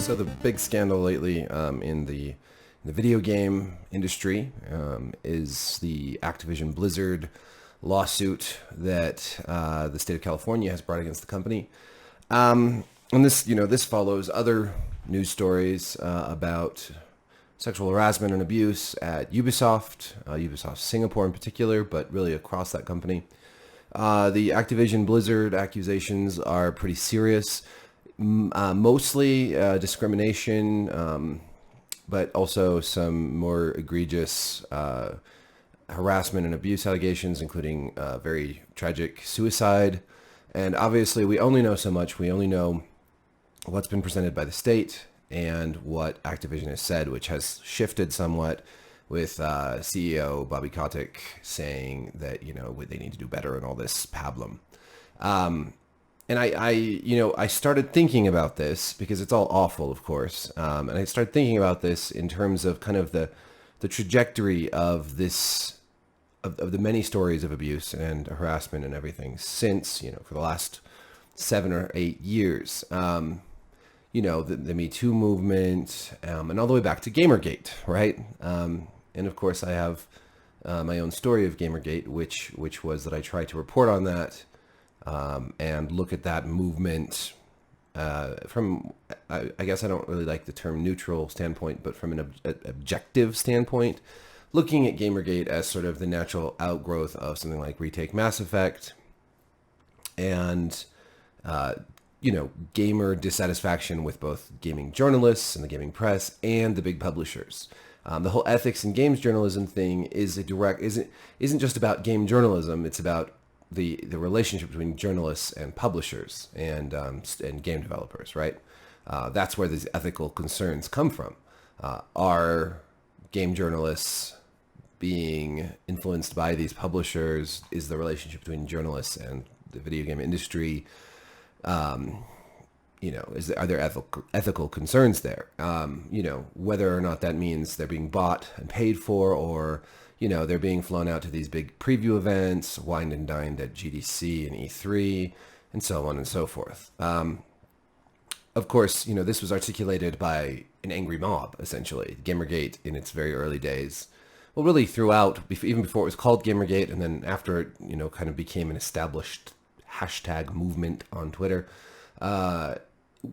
So the big scandal lately in the video game industry is the Activision-Blizzard lawsuit that the state of California has brought against the company. And this follows other news stories about sexual harassment and abuse at Ubisoft Singapore in particular, but really across that company. The Activision-Blizzard accusations are pretty serious. Mostly discrimination, but also some more egregious harassment and abuse allegations, including very tragic suicide. And obviously, we only know so much. We only know what's been presented by the state and what Activision has said, which has shifted somewhat with CEO Bobby Kotick saying that, they need to do better in all this pablum. And I started thinking about this because it's all awful, of course. And I started thinking about this in terms of kind of the trajectory of this, of the many stories of abuse and harassment and everything since, for the last 7 or 8 years. The Me Too movement, and all the way back to Gamergate, right? And of course I have my own story of Gamergate, which was that I tried to report on that. And look at that movement from, I guess I don't really like the term neutral standpoint, but from an objective standpoint, looking at Gamergate as sort of the natural outgrowth of something like Retake Mass Effect and, gamer dissatisfaction with both gaming journalists and the gaming press and the big publishers. The whole ethics in games journalism thing isn't just about game journalism. It's about the relationship between journalists and publishers and game developers, right? That's where these ethical concerns come from. Are game journalists being influenced by these publishers? Is the relationship between journalists and the video game industry, are there ethical concerns there? Whether or not that means they're being bought and paid for, or they're being flown out to these big preview events, wined and dined at GDC and E3, and so on and so forth. Of course, this was articulated by an angry mob, essentially. Gamergate in its very early days. Well, really throughout, even before it was called Gamergate, and then after it, kind of became an established hashtag movement on Twitter,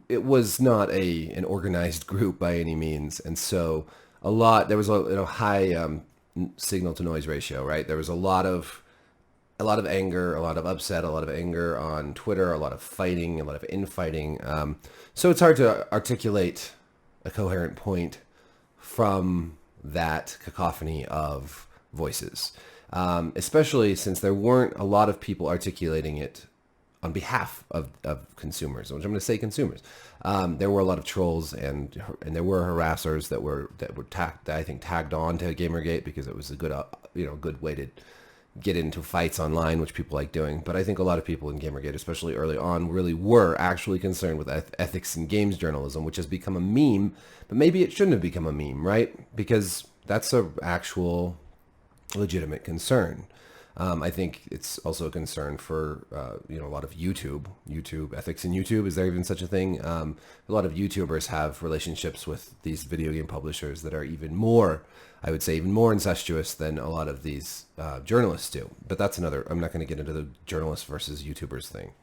it was not an organized group by any means. And so there was a high signal to noise ratio, right? There was a lot of anger, a lot of upset, a lot of anger on Twitter, a lot of fighting, a lot of infighting. So it's hard to articulate a coherent point from that cacophony of voices, especially since there weren't a lot of people articulating it on behalf of consumers, which I'm going to say consumers. There were a lot of trolls and there were harassers that were tagged on to Gamergate because it was a good way to get into fights online, which people like doing. But I think a lot of people in Gamergate, especially early on, really were actually concerned with ethics in games journalism, which has become a meme. But maybe it shouldn't have become a meme, right? Because that's an actual legitimate concern. I think it's also a concern for, a lot of YouTube ethics in YouTube. Is there even such a thing? A lot of YouTubers have relationships with these video game publishers that are even more incestuous than a lot of these journalists do. But that's I'm not going to get into the journalists versus YouTubers thing.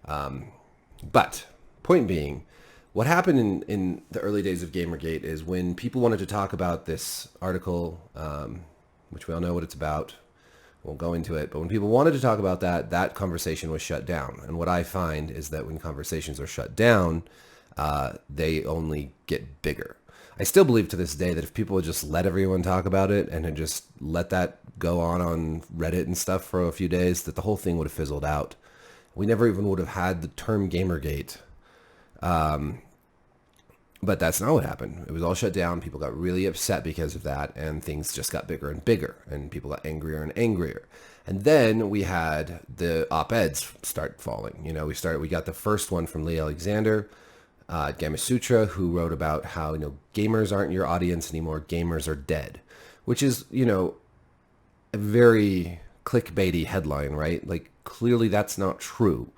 But point being, what happened in the early days of Gamergate is when people wanted to talk about this article, which we all know what it's about. Won't go into it, but when people wanted to talk about that conversation was shut down. And what I find is that when conversations are shut down, they only get bigger. I still believe to this day that if people would just let everyone talk about it and had just let that go on Reddit and stuff for a few days, that the whole thing would have fizzled out. We never even would have had the term Gamergate. But that's not what happened. It was all shut down. People got really upset because of that, and things just got bigger and bigger, and people got angrier and angrier. And then we had the op-eds start falling. We got the first one from Lee Alexander at Gamasutra, who wrote about how, gamers aren't your audience anymore. Gamers are dead, which is, a very clickbaity headline, right? Like, clearly that's not true.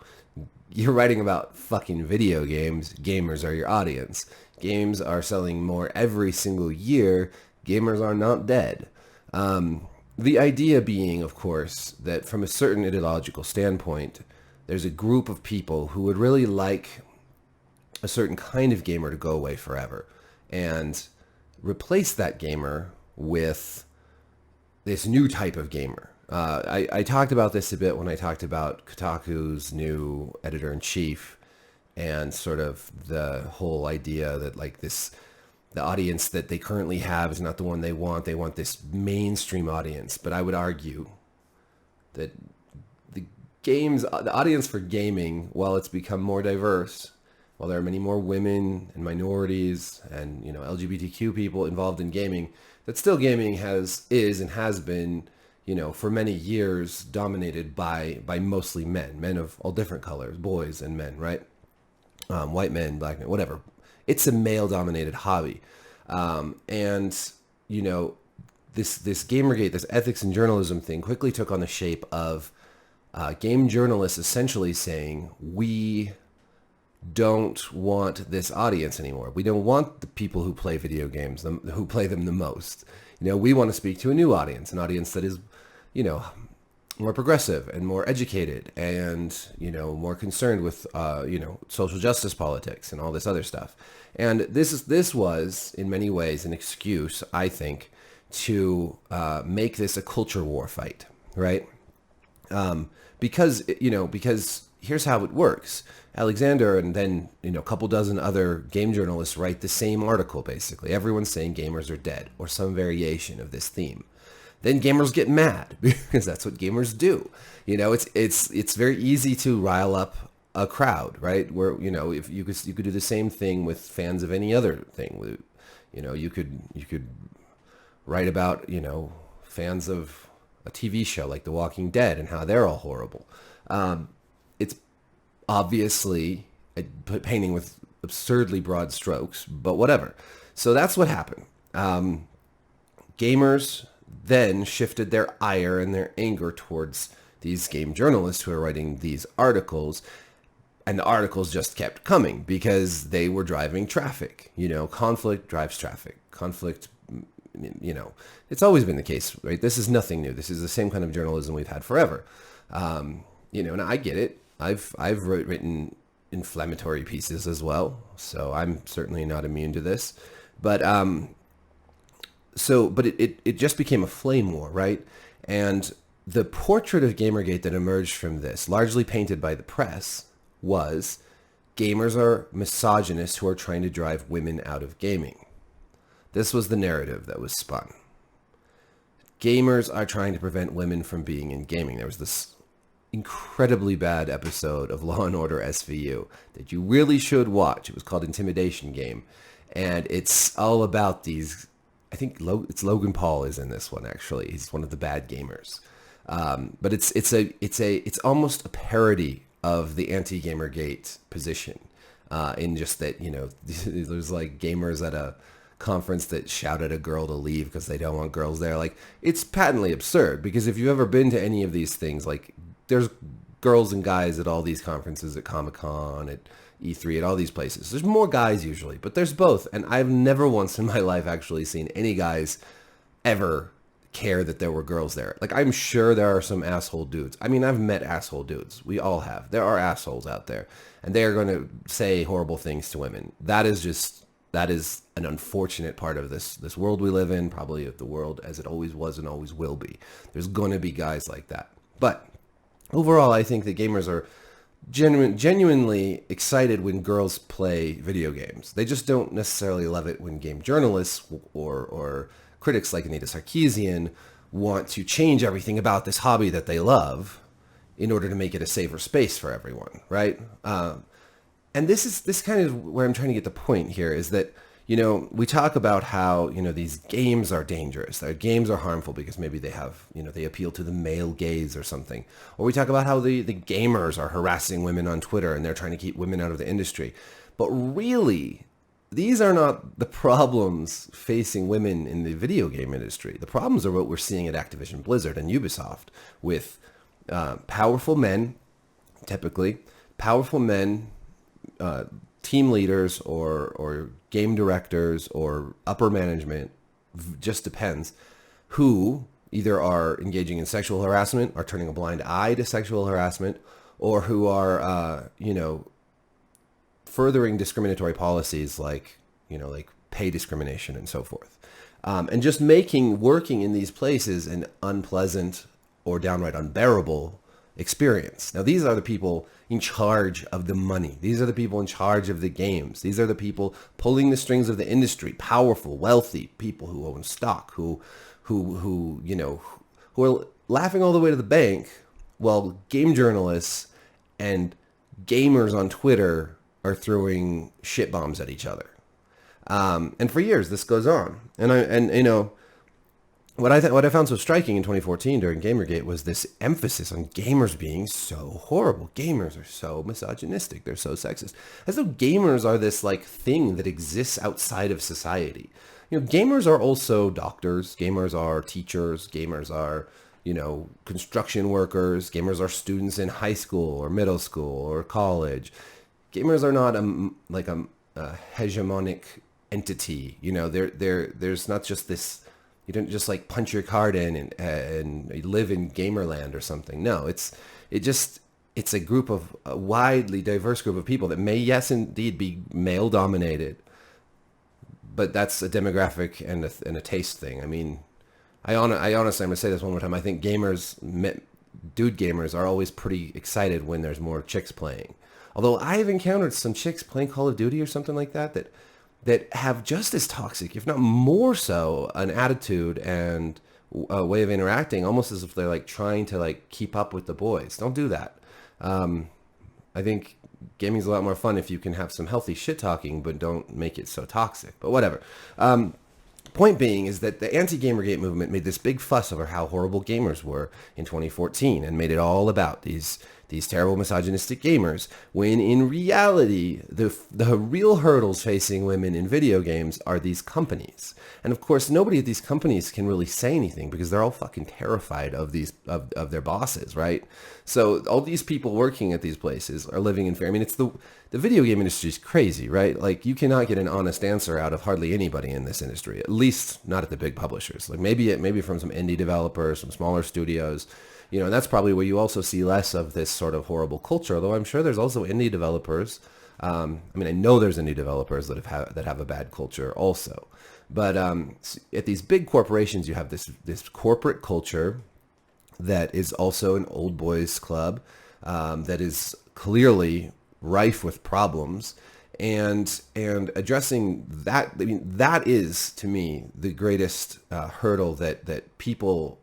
You're writing about fucking video games. Gamers are your audience. Games are selling more every single year. Gamers are not dead. The idea being, of course, that from a certain ideological standpoint, there's a group of people who would really like a certain kind of gamer to go away forever and replace that gamer with this new type of gamer. I talked about this a bit when I talked about Kotaku's new editor-in-chief and sort of the whole idea that like the audience that they currently have is not the one they want. They want this mainstream audience. But I would argue that the audience for gaming, while it's become more diverse, while there are many more women and minorities and, LGBTQ people involved in gaming, that still gaming is and has been, for many years dominated by mostly men of all different colors, boys and men, right? White men, black men, whatever. It's a male-dominated hobby. And, this Gamergate, this ethics and journalism thing quickly took on the shape of game journalists essentially saying, we don't want this audience anymore. We don't want the people who play video games, who play them the most. We want to speak to a new audience, an audience that is, more progressive and more educated and, more concerned with, social justice politics and all this other stuff. And this was in many ways an excuse, I think, to make this a culture war fight, right? Because here's how it works. Alexander and then, a couple dozen other game journalists write the same article, basically. Everyone's saying gamers are dead or some variation of this theme. Then gamers get mad because that's what gamers do. It's very easy to rile up a crowd, right? Where, if you could do the same thing with fans of any other thing. You could write about, fans of a TV show like The Walking Dead and how they're all horrible. It's obviously painting with absurdly broad strokes, but whatever. So that's what happened. Gamers then shifted their ire and their anger towards these game journalists who are writing these articles, and the articles just kept coming because they were driving traffic. Conflict drives traffic. Conflict, it's always been the case, right? This is nothing new. This is the same kind of journalism we've had forever. And I get it. I've written inflammatory pieces as well, so I'm certainly not immune to this. But it just became a flame war, right? And the portrait of Gamergate that emerged from this, largely painted by the press, was gamers are misogynists who are trying to drive women out of gaming. This was the narrative that was spun. Gamers are trying to prevent women from being in gaming. There was this incredibly bad episode of Law and Order SVU that you really should watch. It was called Intimidation Game. And it's all about these, I think it's Logan Paul is in this one, actually. He's one of the bad gamers. But it's almost a parody of the Anti-Gamergate position, in just that, there's like gamers at a conference that shout at a girl to leave because they don't want girls there. Like, it's patently absurd, because if you've ever been to any of these things, like, there's girls and guys at all these conferences, at Comic-Con, at E3, at all these places. There's more guys usually, but there's both. And I've never once in my life actually seen any guys ever care that there were girls there. Like, I'm sure there are some asshole dudes. I mean, I've met asshole dudes. We all have. There are assholes out there, and they are going to say horrible things to women. That is an unfortunate part of this world we live in, probably of the world as it always was and always will be. There's going to be guys like that. But overall, I think that gamers are genuinely excited when girls play video games. They just don't necessarily love it when game journalists or critics like Anita Sarkeesian want to change everything about this hobby that they love in order to make it a safer space for everyone, right? And this kind of where I'm trying to get the point here is that, we talk about how, these games are dangerous. Their games are harmful because maybe they have, they appeal to the male gaze or something. Or we talk about how the gamers are harassing women on Twitter and they're trying to keep women out of the industry. But really, these are not the problems facing women in the video game industry. The problems are what we're seeing at Activision-Blizzard and Ubisoft with powerful men, typically, powerful men, team leaders or game directors or upper management, just depends, who either are engaging in sexual harassment, are turning a blind eye to sexual harassment, or who are, furthering discriminatory policies like, like pay discrimination and so forth. And just making working in these places an unpleasant or downright unbearable experience. Now, these are the people in charge of the money. These are the people in charge of the games. These are the people pulling the strings of the industry, powerful, wealthy people who own stock, who are laughing all the way to the bank, while game journalists and gamers on Twitter are throwing shit bombs at each other. And for years this goes on. What I found so striking in 2014 during Gamergate was this emphasis on gamers being so horrible. Gamers are so misogynistic. They're so sexist. As though gamers are this like thing that exists outside of society. Gamers are also doctors. Gamers are teachers. Gamers are, construction workers. Gamers are students in high school or middle school or college. Gamers are not a hegemonic entity. There's not just this. You don't just like punch your card in and live in Gamerland or something. No, it's a group of a widely diverse group of people that may, yes, indeed be male dominated, but that's a demographic and a taste thing. I mean, I honestly, I'm gonna say this one more time. I think dude gamers are always pretty excited when there's more chicks playing. Although I have encountered some chicks playing Call of Duty or something like that have just as toxic, if not more so, an attitude and a way of interacting, almost as if they're like trying to like keep up with the boys. Don't do that. I think gaming's a lot more fun if you can have some healthy shit talking, but don't make it so toxic. But whatever. Point being is that the Anti-Gamergate movement made this big fuss over how horrible gamers were in 2014 and made it all about these terrible misogynistic gamers, when in reality, the real hurdles facing women in video games are these companies. And of course, nobody at these companies can really say anything because they're all fucking terrified of of their bosses, right? So all these people working at these places are living in fear. I mean, it's the video game industry is crazy, right? Like, you cannot get an honest answer out of hardly anybody in this industry, at least not at the big publishers. Like maybe from some indie developers, some smaller studios. And that's probably where you also see less of this sort of horrible culture, although I'm sure there's also indie developers. I know there's indie developers that have a bad culture also. But at these big corporations, you have this corporate culture that is also an old boys club that is clearly rife with problems. And addressing that, I mean, that is, to me, the greatest hurdle that people,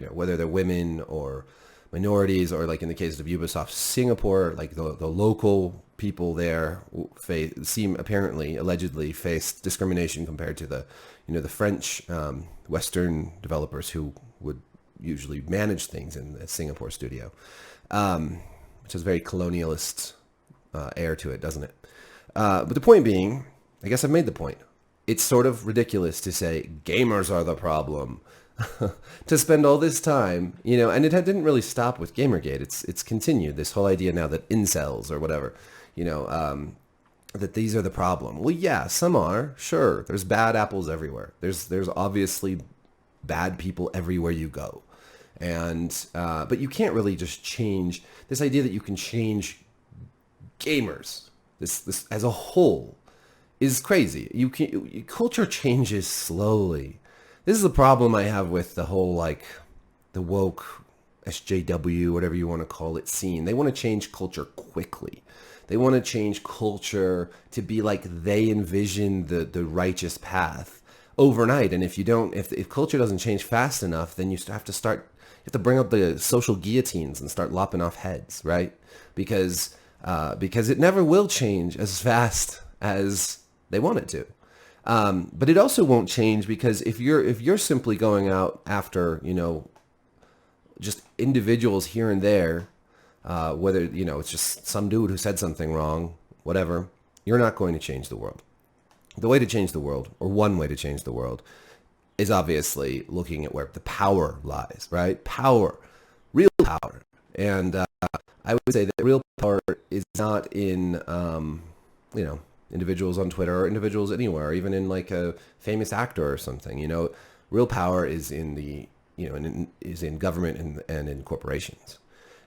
whether they're women or minorities, or like in the case of Ubisoft Singapore, like the local people there allegedly faced discrimination compared to the French Western developers who would usually manage things in the Singapore studio, which has very colonialist air to it, doesn't it? But the point being, I guess I've made the point. It's sort of ridiculous to say gamers are the problem. To spend all this time, and it didn't really stop with Gamergate. It's continued, this whole idea now that incels or whatever, that these are the problem. Well, yeah, some are, sure. There's bad apples everywhere. There's obviously bad people everywhere you go. And but you can't really just change this idea that you can change gamers. This as a whole is crazy. Culture changes slowly. This is the problem I have with the whole, like, the woke SJW, whatever you want to call it, scene. They want to change culture quickly. They want to change culture to be like they envision the righteous path overnight. And if culture doesn't change fast enough, then you have to bring up the social guillotines and start lopping off heads, right? Because it never will change as fast as they want it to. But it also won't change because if you're simply going out after, just individuals here and there, whether, it's just some dude who said something wrong, whatever, you're not going to change the world. The way to change the world, or one way to change the world, is obviously looking at where the power lies, right? Power, real power. And I would say that real power is not in, you know, individuals on Twitter or individuals anywhere, or even in like a famous actor or something. You know, real power is in the, you know, is in government and in corporations,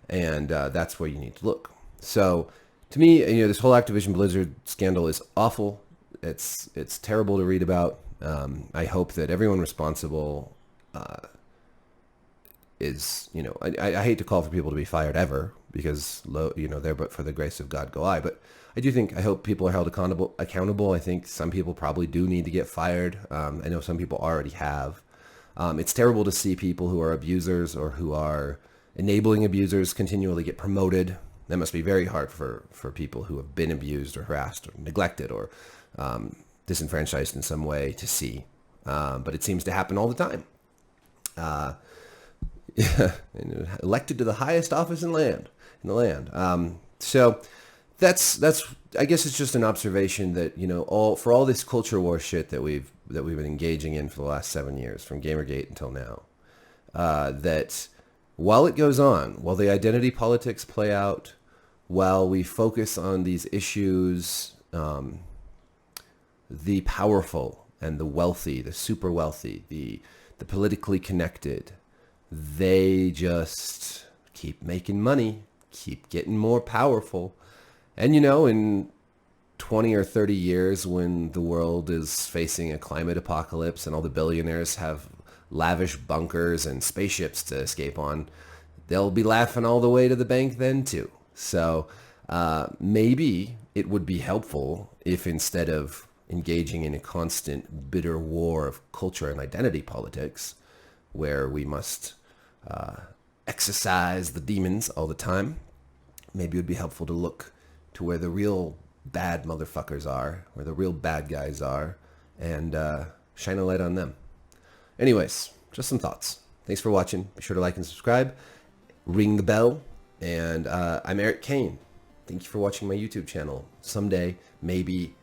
and that's where you need to look. So, to me, you know, this whole Activision Blizzard scandal is awful. It's terrible to read about. I hope that everyone responsible is, you know, I hate to call for people to be fired ever, because, you know, there but for the grace of God go I. But I hope people are held accountable. I think some people probably do need to get fired. I know some people already have. It's terrible to see people who are abusers or who are enabling abusers continually get promoted. That must be very hard for people who have been abused or harassed or neglected or disenfranchised in some way to see. But it seems to happen all the time. Elected to the highest office in the land. So that's I guess it's just an observation that, you know, for all this culture war shit that we've been engaging in for the last 7 years, from Gamergate until now, that while it goes on, while the identity politics play out, while we focus on these issues, the powerful and the wealthy, the super wealthy, the politically connected, they just keep making money, keep getting more powerful. And, you know, in 20 or 30 years, when the world is facing a climate apocalypse and all the billionaires have lavish bunkers and spaceships to escape on, they'll be laughing all the way to the bank then too. So maybe it would be helpful if, instead of engaging in a constant bitter war of culture and identity politics, where we must exercise the demons all the time, maybe it would be helpful to look to where the real bad motherfuckers are, where the real bad guys are, and shine a light on them. Anyways, just some thoughts. Thanks for watching. Be sure to like and subscribe. Ring the bell. And I'm Eric Kane. Thank you for watching my YouTube channel. Someday, maybe,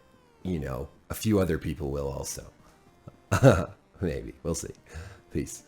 you know, a few other people will also. Maybe. We'll see. Peace.